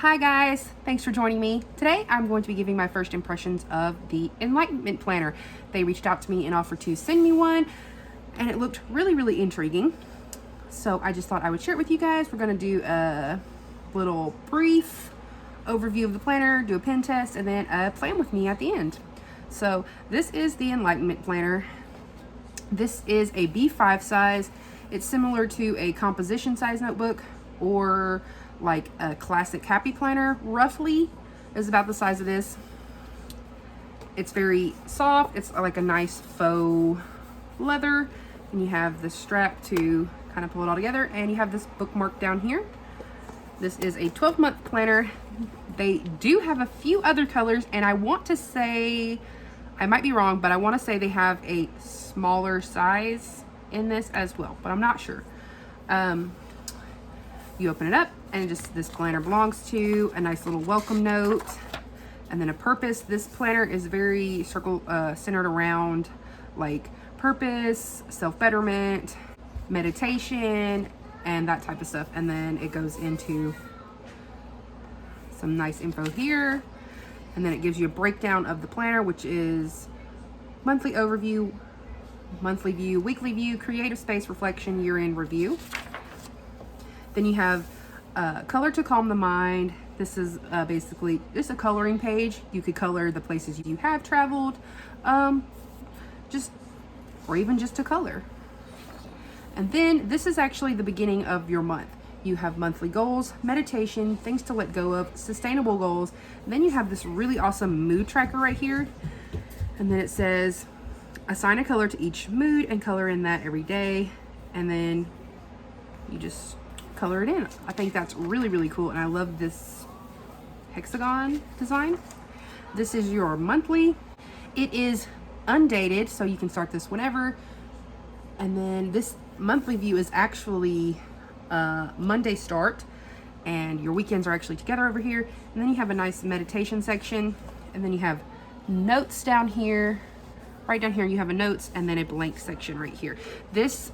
Hi guys, thanks for joining me. Today I'm going to be giving my first impressions of the Enlightenment planner. They reached out to me and offered to send me one and it looked really intriguing. So I just thought I would share it with you guys. We're going to do a little brief overview of the planner, do a pen test, and then plan with me at the end. So this is the Enlightenment planner. This is a B5 size. It's similar to a composition size notebook or like a classic happy planner. Roughly is about the size of this. It's very soft. It's like a nice faux leather, and you have the strap to kind of pull it all together, and you have this bookmark down here. This is a 12-month planner. They do have a few other colors, and I want to say, I might be wrong, but I want to say they have a smaller size in this as well, but I'm not sure. You open it up, and just this planner belongs to a nice little welcome note, and then a purpose. This planner is very centered around like purpose, self-betterment, meditation, and that type of stuff. And then it goes into some nice info here, and then it gives you a breakdown of the planner, which is monthly overview, monthly view, weekly view, creative space, reflection, year-end review. Then you have color to calm the mind. This is basically just a coloring page. You could color the places you have traveled, or even just to color. And then this is actually the beginning of your month. You have monthly goals, meditation, things to let go of, sustainable goals. And then you have this really awesome mood tracker right here. And then it says, assign a color to each mood and color in that every day. And then you just color it in. I think that's really cool, and I love this hexagon design. This is your monthly. It is undated, so you can start this whenever. And then this monthly view is actually Monday start, and your weekends are actually together over here. And then you have a nice meditation section, and then you have notes down here. Right down here you have a notes, and then a blank section right here. This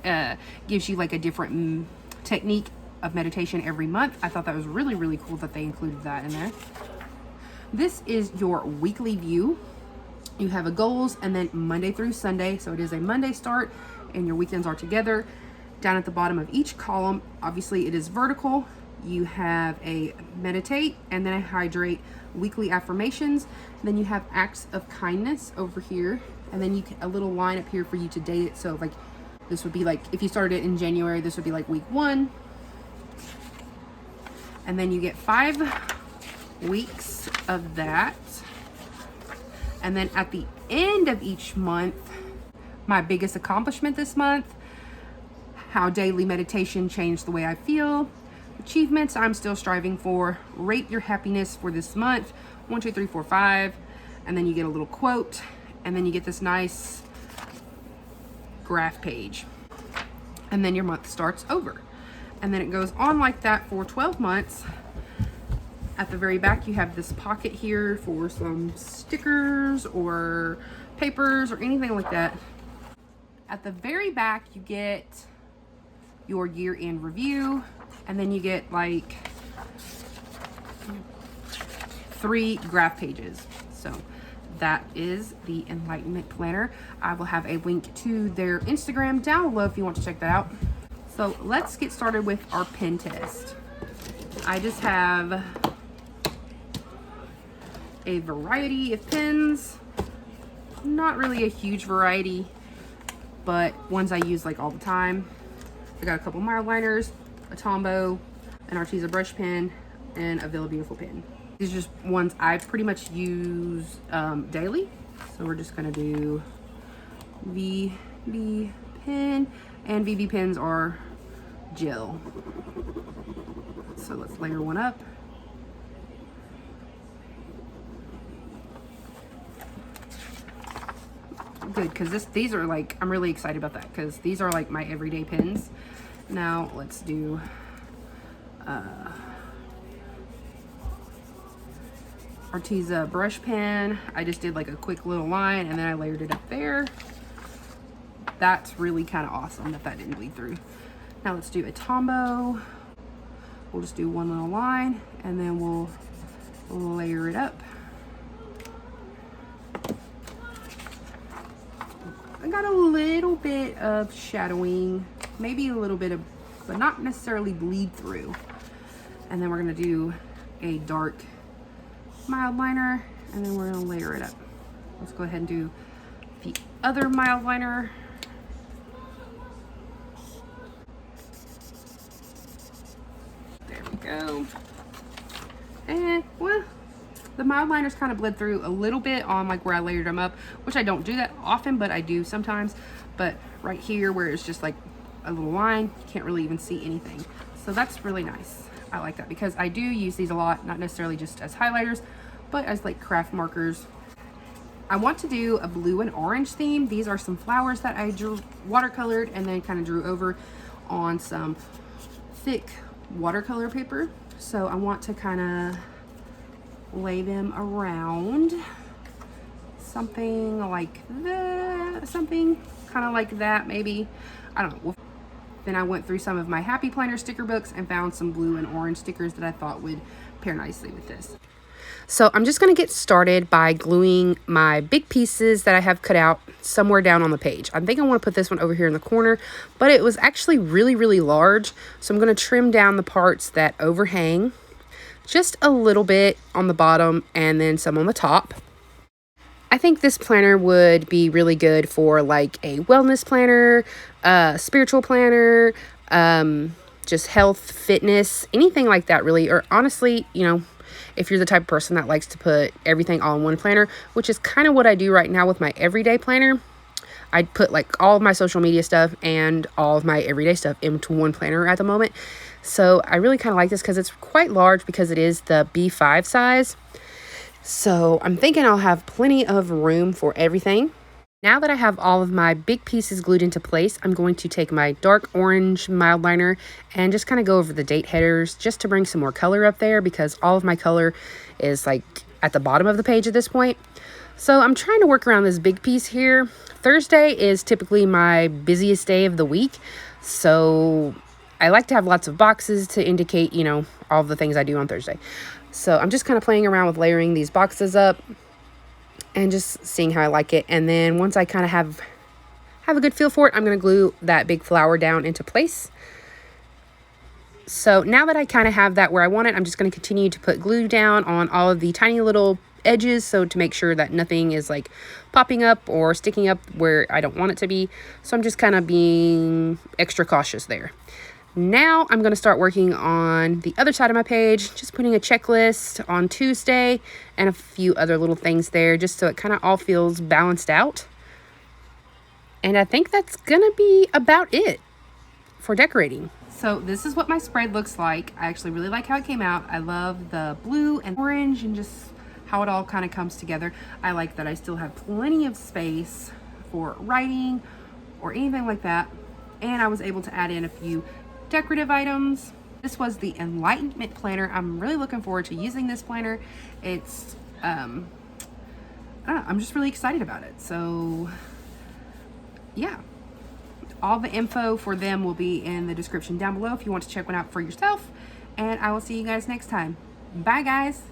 gives you like a different technique of meditation every month. I thought that was really cool that they included that in there. This is your weekly view. You have a goals, and then Monday through Sunday, so it is a Monday start, and your weekends are together. Down at the bottom of each column, obviously it is vertical. You have a meditate, and then a hydrate, weekly affirmations. Then you have acts of kindness over here, and then a little line up here for you to date it. So like this would be like, if you started it in January, this would be like week 1. And then you get 5 weeks of that. And then at the end of each month, my biggest accomplishment this month, how daily meditation changed the way I feel, achievements I'm still striving for, rate your happiness for this month, 1, 2, 3, 4, 5. And then you get a little quote, and then you get this nice graph page. And then your month starts over. And then it goes on like that for 12 months. At the very back, you have this pocket here for some stickers or papers or anything like that. At the very back, you get your year-end review, and then you get like 3 graph pages. So that is the Enlightenment planner. I will have a link to their Instagram down below if you want to check that out. So let's get started with our pen test. I just have a variety of pens. Not really a huge variety, but ones I use like all the time. I got a couple mild liners, a Tombow, an Arteza brush pen, and a Villa Beautiful pen. These are just ones I pretty much use daily. So we're just gonna do VB pen, and VB pens are gel. So let's layer one up. Good, because these are like, I'm really excited about that because these are like my everyday pens. Now let's do Arteza brush pen. I just did like a quick little line, and then I layered it up there. That's really kind of awesome that didn't bleed through. Now let's do a Tombow We'll just do one little line and then we'll layer it up. I got a little bit of shadowing, maybe a little bit of, but not necessarily bleed through. And then we're gonna do a dark mild liner and then we're gonna layer it up. Let's go ahead and do the other mild liner. There we go. And well, the mild liners kind of bled through a little bit on like where I layered them up, which I don't do that often, but I do sometimes. But right here where it's just like a little line, you can't really even see anything. So that's really nice. I like that because I do use these a lot, not necessarily just as highlighters, but as like craft markers. I want to do a blue and orange theme. These are some flowers that I drew watercolored and then kind of drew over on some thick watercolor paper. So I want to kind of lay them around something like that, something kind of like that maybe. I don't know. Then I went through some of my Happy Planner sticker books and found some blue and orange stickers that I thought would pair nicely with this. So I'm just going to get started by gluing my big pieces that I have cut out somewhere down on the page. I think I want to put this one over here in the corner, but it was actually really, really large. So I'm going to trim down the parts that overhang just a little bit on the bottom and then some on the top. I think this planner would be really good for like a wellness planner, spiritual planner, just health, fitness, anything like that really. Or honestly, you know, if you're the type of person that likes to put everything all in one planner, which is kind of what I do right now with my everyday planner. I put like all of my social media stuff and all of my everyday stuff into one planner at the moment. So I really kind of like this because it's quite large because it is the B5 size. So I'm thinking I'll have plenty of room for everything. Now that I have all of my big pieces glued into place, I'm going to take my dark orange mild liner and just kind of go over the date headers just to bring some more color up there because all of my color is like at the bottom of the page at this point. So I'm trying to work around this big piece here. Thursday is typically my busiest day of the week. So I like to have lots of boxes to indicate, you know, all the things I do on Thursday. So I'm just kind of playing around with layering these boxes up and just seeing how I like it. And then once I kind of have a good feel for it, I'm going to glue that big flower down into place. So now that I kind of have that where I want it, I'm just going to continue to put glue down on all of the tiny little edges. So to make sure that nothing is like popping up or sticking up where I don't want it to be. So I'm just kind of being extra cautious there. Now I'm going to start working on the other side of my page, just putting a checklist on Tuesday and a few other little things there just so it kind of all feels balanced out. And I think that's going to be about it for decorating. So this is what my spread looks like. I actually really like how it came out. I love the blue and orange and just how it all kind of comes together. I like that I still have plenty of space for writing or anything like that. And I was able to add in a few decorative items. This was the Enlightenment planner. I'm really looking forward to using this planner. It's I don't know, I'm just really excited about it. So yeah, all the info for them will be in the description down below if you want to check one out for yourself. And I will see you guys next time. Bye guys.